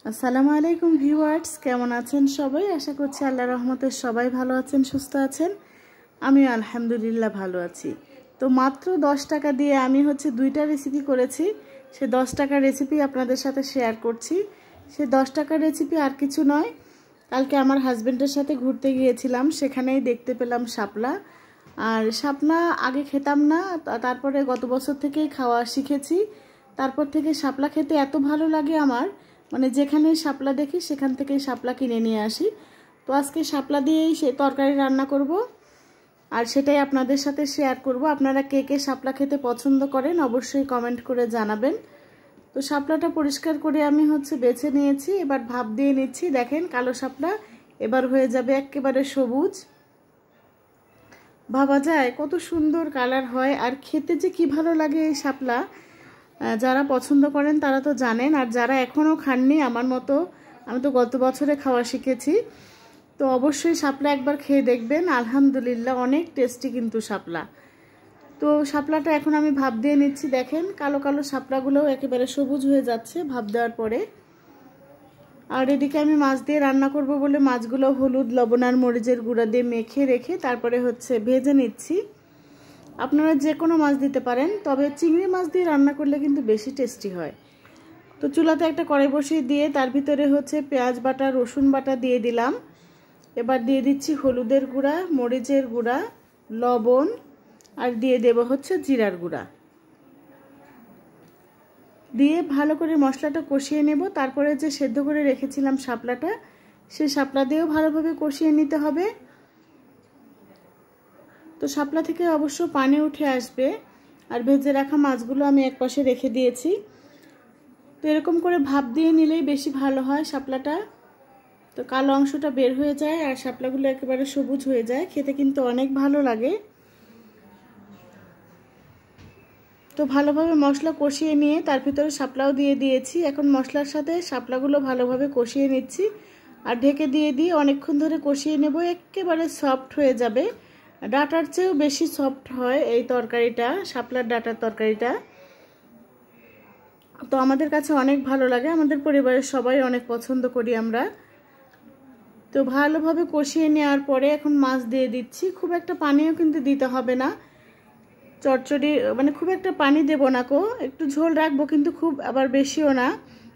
আসসালামু আলাইকুম ভিউয়ার্স, কেমন আছেন সবাই? আশা করছি আল্লাহর রহমতে সবাই ভালো আছেন, সুস্থ আছেন। আমিও আলহামদুলিল্লাহ ভালো আছি। তো মাত্র 10 টাকা দিয়ে আমি দুইটা রেসিপি করেছি। সে 10 টাকার রেসিপি আপনাদের সাথে শেয়ার করছি। সে 10 টাকার রেসিপি আর কিছু নয়, কালকে আমার হাজবেন্ডের সাথে ঘুরতে গিয়েছিলাম, সেখানেই দেখতে পেলাম শাপলা। আর শাপলা আগে খেতাম না, তারপরে গত বছর থেকেই খাওয়া শিখেছি। তারপর থেকে শাপলা খেতে এত ভালো লাগে আমার, মানে যেখানে শাপলা দেখি সেখান থেকে শাপলা কিনে নিয়ে আসি। তো আজকে শাপলা দিয়েই সে তরকারি রান্না করব, আর সেটাই আপনাদের সাথে শেয়ার করব। আপনারা কে কে শাপলা খেতে পছন্দ করেন অবশ্যই কমেন্ট করে জানাবেন। তো শাপলাটা পরিষ্কার করে আমি বেছে নিয়েছি, এবার ভাপ দিয়ে নিচ্ছি। দেখেন কালো শাপলা এবার হয়ে যাবে একেবারে সবুজ। ভাবা যায় কত সুন্দর কালার হয়, আর খেতে যে কি ভালো লাগে এই শাপলা। যারা পছন্দ করেন তারা তো জানেন, আর যারা এখনও খাননি আমার মতো, আমি তো গত বছরে খাওয়া শিখেছি, তো অবশ্যই শাপলা একবার খেয়ে দেখবেন। আলহামদুলিল্লাহ অনেক টেস্টি কিন্তু শাপলা। তো শাপলাটা এখন আমি ভাপ দিয়ে নিচ্ছি। দেখেন কালো কালো শাপলাগুলোও একেবারে সবুজ হয়ে যাচ্ছে ভাপ দেওয়ার পরে। আর এদিকে আমি মাছ দিয়ে রান্না করব বলে মাছগুলো হলুদ, লবণ আর মরিচের গুঁড়া দিয়ে মেখে রেখে তারপরে ভেজে নিচ্ছি। আপনারা যে কোনো মাছ দিতে পারেন, তবে চিংড়ি মাছ দিয়ে রান্না করলে কিন্তু বেশি টেস্টি হয়। তো চুলাতে একটা কড়াই বসিয়ে দিয়ে তার ভিতরে পেঁয়াজ বাটা, রসুন বাটা দিয়ে দিলাম। এবার দিয়ে দিচ্ছি হলুদের গুঁড়া, মরিচের গুঁড়া, লবণ, আর দিয়ে দেব জিরার গুঁড়া। দিয়ে ভালো করে মশলাটা কষিয়ে নেব। তারপরে যে সেদ্ধ করে রেখেছিলাম শাপলাটা, সেই শাপলা দিয়েও ভালোভাবে কষিয়ে নিতে হবে। তো শাপলা থেকে অবশ্য পানি উঠে আসবে। আর ভেজে রাখা মাছগুলো আমি একপাশে রেখে দিয়েছি। তো এরকম করে ভাপ দিয়ে নিলেই বেশি ভালো হয় শাপলাটা। তো কালো অংশটা বের হয়ে যায় আর শাপলাগুলো একেবারে সবুজ হয়ে যায়, খেতে কিন্তু অনেক ভালো লাগে। তো ভালোভাবে মশলা কষিয়ে নিয়ে তার ভিতরে শাপলাও দিয়ে দিয়েছি। এখন মশলার সাথে শাপলাগুলো ভালোভাবে কষিয়ে নিচ্ছি আর ঢেকে দিয়ে অনেকক্ষণ ধরে কষিয়ে নেব, একেবারে সফট হয়ে যাবে। ডাটার চেয়েও বেশি সফট হয় এই তরকারিটা, শাপলার ডাটার তরকারিটা। তো আমাদের কাছে অনেক ভালো লাগে, আমাদের পরিবারের সবাই অনেক পছন্দ করি আমরা। তো ভালোভাবে কষিয়ে নেওয়ার পরে এখন মাছ দিয়ে দিচ্ছি। খুব একটা পানিও কিন্তু দিতে হবে না, চটচড়ি মানে খুব একটা পানি দেব না, একটু ঝোল রাখবো, কিন্তু খুব আবার বেশিও না।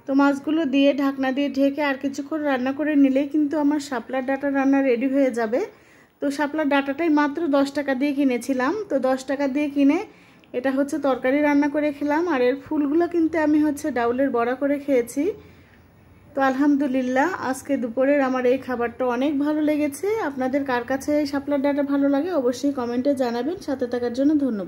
তো মাছগুলো দিয়ে ঢাকনা দিয়ে ঢেকে আর কিছুক্ষণ রান্না করে নিলেই কিন্তু আমার শাপলার ডাটা রান্না রেডি হয়ে যাবে। তো শাপলার ডাটাটাই মাত্র 10 টাকা দিয়ে কিনেছিলাম। তো 10 টাকা দিয়ে কিনে এটা তরকারি রান্না করে খেলাম। আর এর ফুলগুলো কিন্তু আমি ডাউলের বড়া করে খেয়েছি। তো আলহামদুলিল্লাহ আজকে দুপুরের আমার এই খাবারটা অনেক ভালো লেগেছে। আপনাদের কার কাছে শাপলার ডাটা ভালো লাগে অবশ্যই কমেন্টে জানাবেন। সাথে থাকার জন্য ধন্যবাদ।